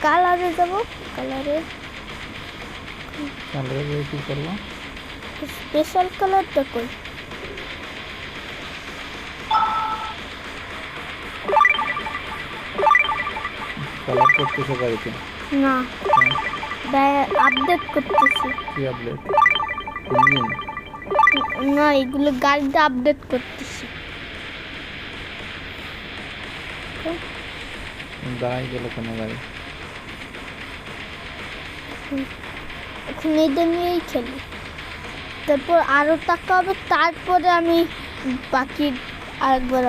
কালারে যাব কালারে কালারে কি করবো? স্পেশাল কালারটা কই? কালার করতেছে গাড়িতে? না, আপডেট করতেছি। কি আপডেট? ইঞ্জিন? না, এগুলো গাড়িতে আপডেট করতেছি। দাঁড়াই গেল কেন গাড়ি? এখন এটা নিয়েই খেলি, তারপর আরো টাকা হবে, তারপরে আমি বাকি আরেকবার